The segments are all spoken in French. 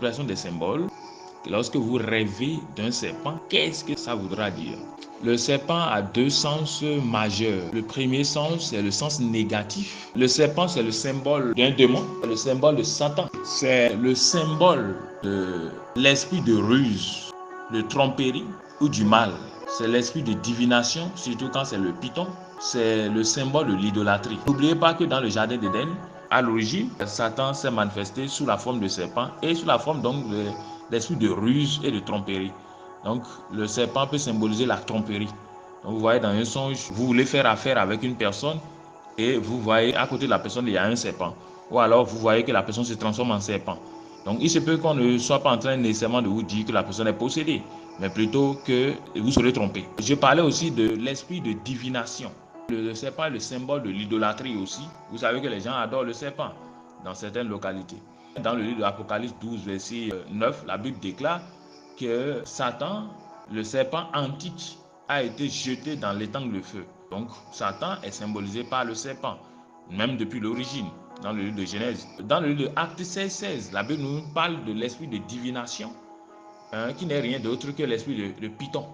l'interprétation des symboles, lorsque vous rêvez d'un serpent, qu'est-ce que ça voudra dire? Le serpent a deux sens majeurs. Le premier sens, c'est le sens négatif. Le serpent, c'est le symbole d'un démon, c'est le symbole de Satan. C'est le symbole de l'esprit de ruse, de tromperie ou du mal. C'est l'esprit de divination, surtout quand c'est le python. C'est le symbole de l'idolâtrie. N'oubliez pas que dans le jardin d'Éden, à l'origine, Satan s'est manifesté sous la forme de serpent et sous la forme donc de l'esprit de ruse et de tromperie. Donc, le serpent peut symboliser la tromperie. Donc, vous voyez dans un songe, vous voulez faire affaire avec une personne et vous voyez à côté de la personne, il y a un serpent. Ou alors, vous voyez que la personne se transforme en serpent. Donc, il se peut qu'on ne soit pas en train nécessairement de vous dire que la personne est possédée, mais plutôt que vous serez trompé. Je parlais aussi de l'esprit de divination. Le serpent est le symbole de l'idolâtrie aussi. Vous savez que les gens adorent le serpent dans certaines localités. Dans le livre de l'Apocalypse 12, verset 9, la Bible déclare que Satan, le serpent antique, a été jeté dans l'étang de feu. Donc, Satan est symbolisé par le serpent, même depuis l'origine, dans le livre de Genèse. Dans le livre de Actes 16, la Bible nous parle de l'esprit de divination, qui n'est rien d'autre que l'esprit de Python.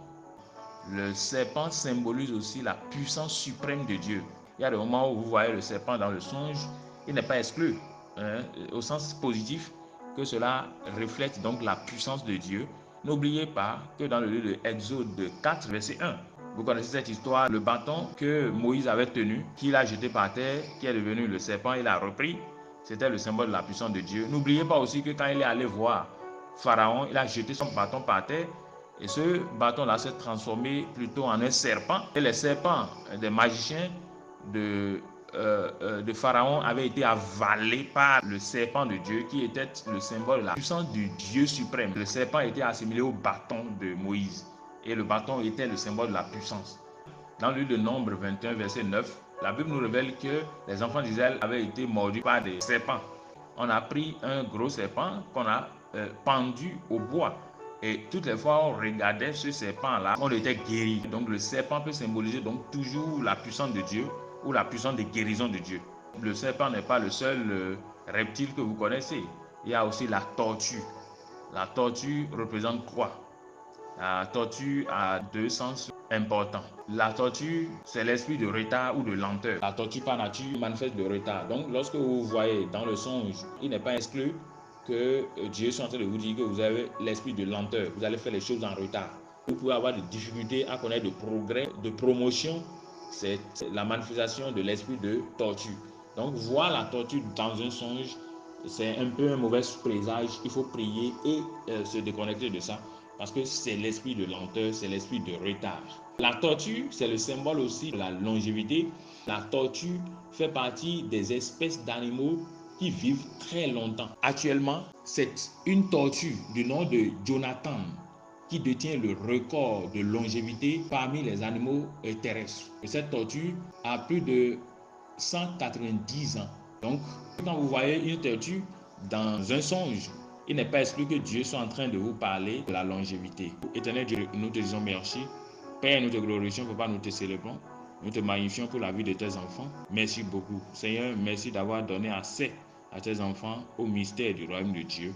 Le serpent symbolise aussi la puissance suprême de Dieu. Il y a des moments où vous voyez le serpent dans le songe, il n'est pas exclu, au sens positif, que cela reflète donc la puissance de Dieu. N'oubliez pas que dans le livre de Exode 4, verset 1, vous connaissez cette histoire, le bâton que Moïse avait tenu, qu'il a jeté par terre, qui est devenu le serpent, il a repris. C'était le symbole de la puissance de Dieu. N'oubliez pas aussi que quand il est allé voir Pharaon, il a jeté son bâton par terre. Et ce bâton-là s'est transformé plutôt en un serpent. Et les serpents des magiciens de Pharaon avaient été avalés par le serpent de Dieu, qui était le symbole de la puissance du Dieu suprême. Le serpent était assimilé au bâton de Moïse. Et le bâton était le symbole de la puissance. Dans le livre de Nombre 21, verset 9, la Bible nous révèle que les enfants d'Israël avaient été mordus par des serpents. On a pris un gros serpent qu'on a pendu au bois. Et toutes les fois on regardait ce serpent-là, on était guéri. Donc le serpent peut symboliser donc toujours la puissance de Dieu ou la puissance de guérison de Dieu. Le serpent n'est pas le seul reptile que vous connaissez. Il y a aussi la tortue. La tortue représente quoi? La tortue a deux sens importants. La tortue, c'est l'esprit de retard ou de lenteur. La tortue par nature manifeste de retard. Donc lorsque vous voyez dans le songe, il n'est pas exclu que Dieu soit en train de vous dire que vous avez l'esprit de lenteur. Vous allez faire les choses en retard. Vous pouvez avoir des difficultés à connaître de progrès, de promotion. C'est la manifestation de l'esprit de tortue. Donc voir la tortue dans un songe, c'est un peu un mauvais présage. Il faut prier et se déconnecter de ça. Parce que c'est l'esprit de lenteur, c'est l'esprit de retard. La tortue, c'est le symbole aussi de la longévité. La tortue fait partie des espèces d'animaux qui vivent très longtemps. Actuellement, c'est une tortue du nom de Jonathan qui détient le record de longévité parmi les animaux terrestres. Et cette tortue a plus de 190 ans. Donc, quand vous voyez une tortue dans un songe, il n'est pas exclu que Dieu soit en train de vous parler de la longévité. Éternel Dieu, nous te disons merci. Père, nous te glorifions, Papa, nous te célébrons. Nous te magnifions pour la vie de tes enfants. Merci beaucoup. Seigneur, merci d'avoir donné accès à tes enfants au mystère du royaume de Dieu.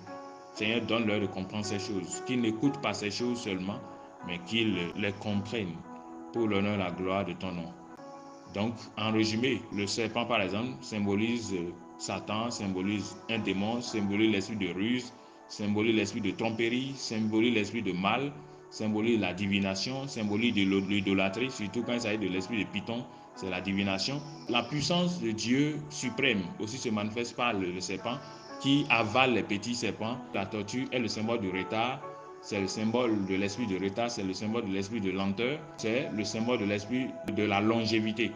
Seigneur, donne-leur de comprendre ces choses. Qu'ils n'écoutent pas ces choses seulement, mais qu'ils les comprennent pour l'honneur et la gloire de ton nom. Donc, en résumé, le serpent, par exemple, symbolise Satan, symbolise un démon, symbolise l'esprit de ruse, symbolise l'esprit de tromperie, symbolise l'esprit de mal, symbolise la divination, symbolise de l'idolâtrie, surtout quand il s'agit de l'esprit de Python, c'est la divination. La puissance de Dieu suprême aussi se manifeste par le serpent qui avale les petits serpents. La tortue est le symbole du retard. C'est le symbole de l'esprit de retard, c'est le symbole de l'esprit de lenteur, c'est le symbole de l'esprit de la longévité.